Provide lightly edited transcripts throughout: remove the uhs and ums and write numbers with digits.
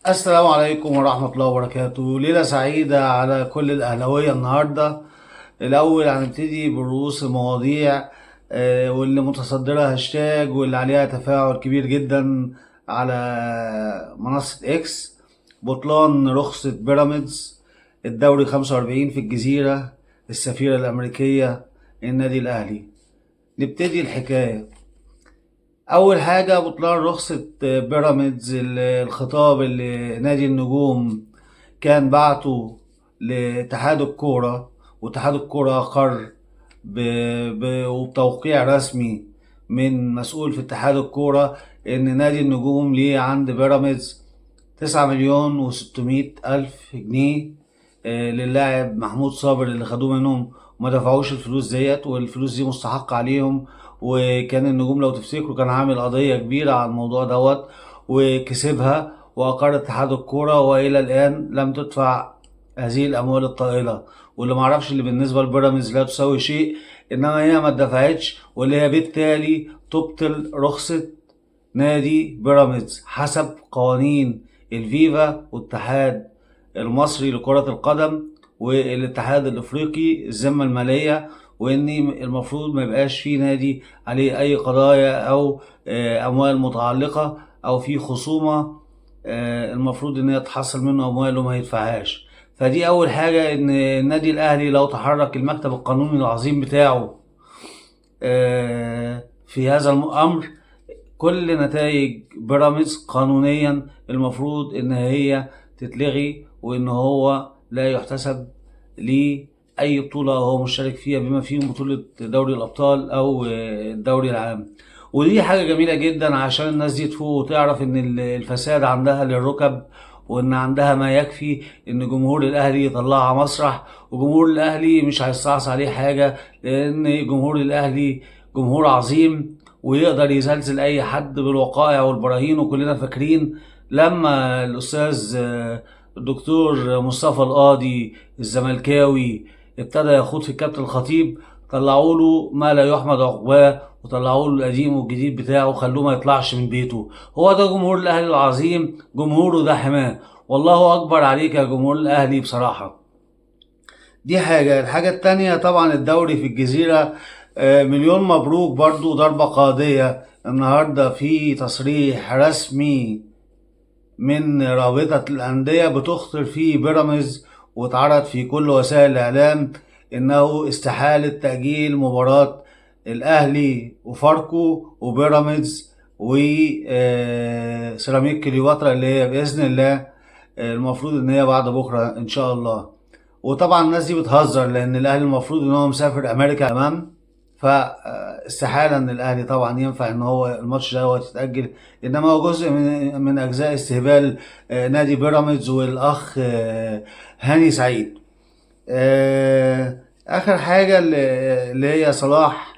السلام عليكم ورحمة الله وبركاته. ليلة سعيدة على كل الأهلاوية النهاردة. الأول هنبتدي برؤوس المواضيع، واللي متصدرة هاشتاج واللي عليها تفاعل كبير جدا على منصة إكس: بطلان رخصة بيراميدز، الدوري 45 في الجزيرة، السفيرة الأمريكية، النادي الأهلي. نبتدي الحكاية. اول حاجه بطلان رخصه بيراميدز، الخطاب اللي نادي النجوم كان بعته لاتحاد الكوره، واتحاد الكوره اقر وبتوقيع رسمي من مسؤول في اتحاد الكوره ان نادي النجوم ليه عند بيراميدز 9,600,000 جنيه للاعب محمود صابر اللي خدوه منهم وما دفعوش الفلوس ديت، والفلوس دي مستحق عليهم. وكان النجوم لو تفتكروا كان عامل قضية كبيرة على الموضوع دوت وكسبها، وأقر اتحاد الكورة وإلى الآن لم تدفع هذه الأموال الطائلة، واللي معرفش اللي بالنسبة لبيراميدز لا تساوي شيء، إنما هي ما اتدفعتش، واللي هي بالتالي تبطل رخصة نادي بيراميدز حسب قوانين الفيفا والاتحاد المصري لكرة القدم والاتحاد الافريقي الذمة المالية، وان المفروض ما يبقاش في نادي عليه اي قضايا او اموال متعلقة او في خصومة المفروض ان هي تحصل منه اموال وما يدفعهاش. فدي اول حاجة، ان النادي الاهلي لو تحرك المكتب القانوني العظيم بتاعه في هذا الامر، كل نتائج بيراميدز قانونيا المفروض ان هي تتلغي، وان هو لا يحتسب ليه اي بطولة هو مشترك فيها بما فيهم بطولة دوري الابطال او الدوري العام. ودي حاجة جميلة جدا عشان الناس دي تفوق وتعرف ان الفساد عندها للركب، وان عندها ما يكفي ان جمهور الاهلي يطلعها مسرح، وجمهور الاهلي مش هيستعصي عليه حاجة، لان جمهور الاهلي جمهور عظيم ويقدر يزلزل اي حد بالوقائع والبراهين. وكلنا فاكرين لما الاستاذ الدكتور مصطفى القاضي الزملكاوي ابتدى يخوض في الكابتن الخطيب، طلعوا له ما لا يحمد عقباه وطلعوا له القديم والجديد بتاعه وخلوه ما يطلعش من بيته. هو ده جمهور الاهلي العظيم، جمهوره ده حماه، والله اكبر عليك يا جمهور الاهلي بصراحه. دي حاجة. الحاجة التانية طبعا الدوري في الجزيرة، مليون مبروك، برضو ضربة قاضية. النهاردة في تصريح رسمي من رابطة الأندية بتخطر فيه بيراميدز، واتعرض في كل وسائل الإعلام إنه استحالة تأجيل مباراة الأهلي وفاركو وبيراميدز وسيراميك كليوباترا اللي هي بإذن الله المفروض إن هي بعد بكرة إن شاء الله. وطبعا الناس دي بتهزر، لان الاهلي المفروض ان هو مسافر امريكا، تمام؟ فاستحاله ان الاهلي طبعا ينفع ان هو الماتش ده يتاجل، انما هو جزء من اجزاء استهبال نادي بيراميدز والاخ هاني سعيد. اخر حاجه اللي هي صلاح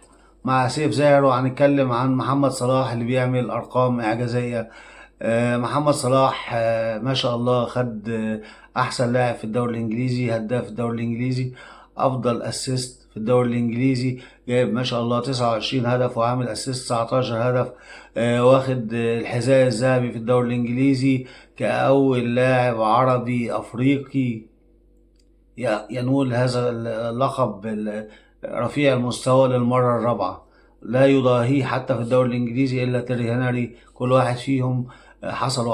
مع سيف زاهر، وهنتكلم عن محمد صلاح اللي بيعمل ارقام اعجازيه. محمد صلاح ما شاء الله خد احسن لاعب في الدوري الانجليزي، هداف الدوري الانجليزي، افضل اسيست في الدوري الانجليزي، جايب ما شاء الله 29 هدف وعامل اسيست 19 هدف. واخد الحذاء الذهبي في الدوري الانجليزي كاول لاعب عربي افريقي ينول هذا اللقب رفيع المستوى للمرة الرابعة. لا يضاهيه حتى في الدوري الإنجليزي إلا تيري هنري، كل واحد فيهم حصل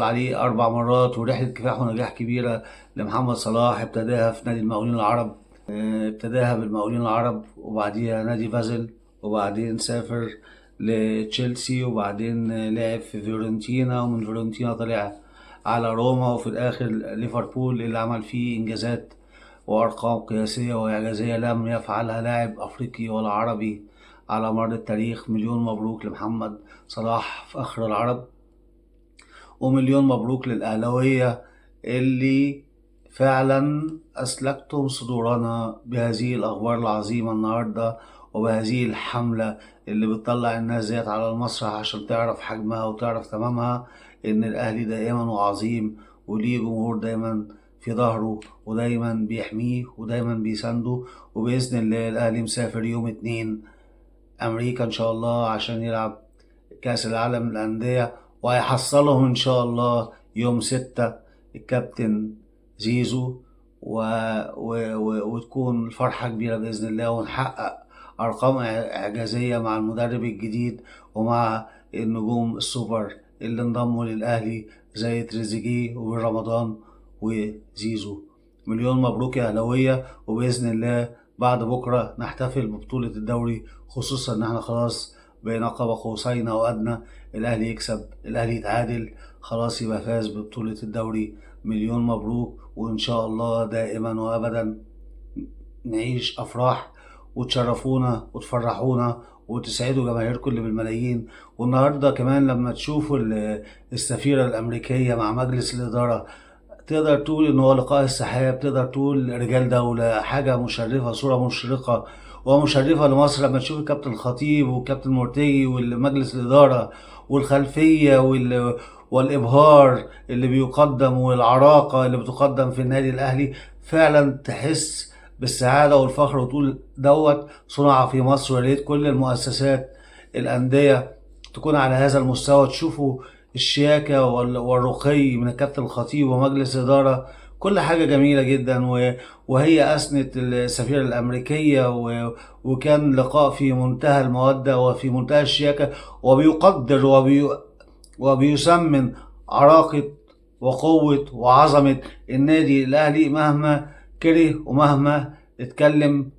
عليه 4 مرات. ورحلة كفاح ونجاح كبيرة لمحمد صلاح، ابتداها في نادي المقاولين العرب، ابتداها بالمقاولين العرب، وبعديها نادي بازل، وبعدين سافر لتشيلسي، وبعدين لعب في فيورنتينا، ومن فيورنتينا طلع على روما، وفي الآخر ليفربول اللي عمل فيه إنجازات وأرقام قياسية وإعجازية لم يفعلها لاعب أفريقي ولا عربي على مر التاريخ. مليون مبروك لمحمد صلاح فخر العرب، ومليون مبروك للأهلاوية اللي فعلا أسلكتم صدورنا بهذه الأخبار العظيمة النهاردة، وبهذه الحملة اللي بتطلع الناس ديت على المسرح عشان تعرف حجمها وتعرف تمامها، إن الأهلي دائما وعظيم وليه جمهور دايما في ظهره ودايما بيحميه ودايما بيسنده. وبإذن الله الأهلي مسافر يوم 2 أمريكا إن شاء الله عشان يلعب كأس العالم للأندية، وهيحصلهم إن شاء الله يوم 6 الكابتن زيزو وتكون الفرحة كبيرة بإذن الله، ونحقق أرقام إعجازية مع المدرب الجديد ومع النجوم السوبر اللي انضموا للأهلي زي تريزيجيه وبن رمضان وزيزو. مليون مبروك يا أهلاوية، وبإذن الله بعد بكرة نحتفل ببطولة الدوري، خصوصا إن احنا خلاص بين قاب قوسين أو أدنى الأهلي يكسب الأهلي يتعادل خلاص يبقى فاز ببطولة الدوري. مليون مبروك، وإن شاء الله دائما وأبدا نعيش أفراح وتشرفونا وتفرحونا وتسعدوا جماهيركم اللي بالملايين. والنهارده كمان لما تشوفوا السفيرة الأمريكية مع مجلس الإدارة، تقدر تقول إن هو لقاء السحاب، تقدر تقول رجال دولة، حاجة مشرفة، صورة مشرقة ومشرفة لمصر لما تشوف الكابتن خطيب والكابتن مرتجي والمجلس الإدارة والخلفية والإبهار اللي بيقدم والعراقة اللي بتقدم في النادي الأهلي. فعلا تحس بالسعادة والفخر وتقول دوت صنع في مصر. ويا ريت كل المؤسسات الأندية تكون على هذا المستوى، تشوفوا الشياكة والرقي من الكابتن الخطيب ومجلس إدارة، كل حاجة جميلة جدا. وهي أثنت السفيرة الأمريكية وكان لقاء في منتهى المودة وفي منتهى الشياكة، وبيقدر وبيسمن عراقة وقوة وعظمة النادي الأهلي مهما كره ومهما اتكلم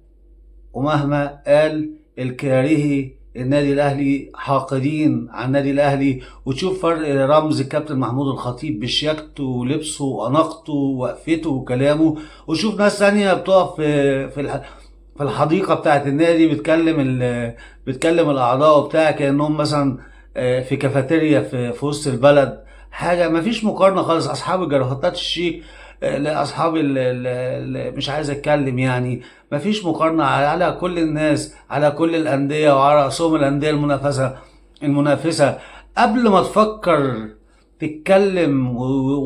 ومهما قال الكارهي النادي الأهلي حاقدين على النادي الأهلي. وتشوف فرق رمز الكابتن محمود الخطيب بشياكته ولبسه وأناقته ووقفته وكلامه، وشوف ناس ثانية بتقف في الحديقة بتاعت النادي بتكلم الأعضاء بتاعها كأنهم مثلا في كافيتيريا في وسط البلد. حاجة مفيش مقارنة خالص. أصحاب الجرافتات الشيك لأصحاب مش عايز أتكلم يعني، مفيش مقارنة على كل الناس، على كل الأندية وعلى رأسهم الأندية المنافسة. قبل ما تفكر تتكلم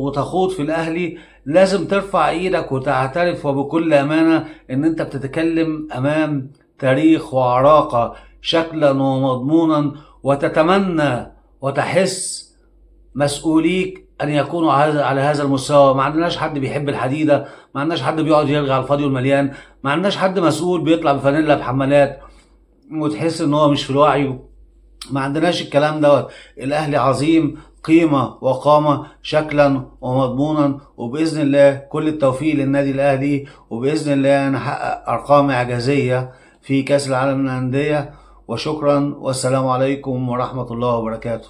وتخوض في الأهلي لازم ترفع ايدك وتعترف وبكل أمانة إن أنت بتتكلم أمام تاريخ وعراقة شكلا ومضمونا، وتتمنى وتحس مسؤوليك ان يكونوا على هذا المستوى. ما عندناش حد بيحب الحديده، ما عندناش حد بيقعد يرغي على الفاضي والمليان، ما عندناش حد مسؤول بيطلع بفانيلا بحمالات وتحس ان هو مش في الوعي. ما عندناش الكلام دوت. الاهلي عظيم، قيمه وقامه شكلا ومضمونا، وباذن الله كل التوفيق للنادي الاهلي، وباذن الله نحقق ارقام اعجازيه في كاس العالم للانديه. وشكرا والسلام عليكم ورحمه الله وبركاته.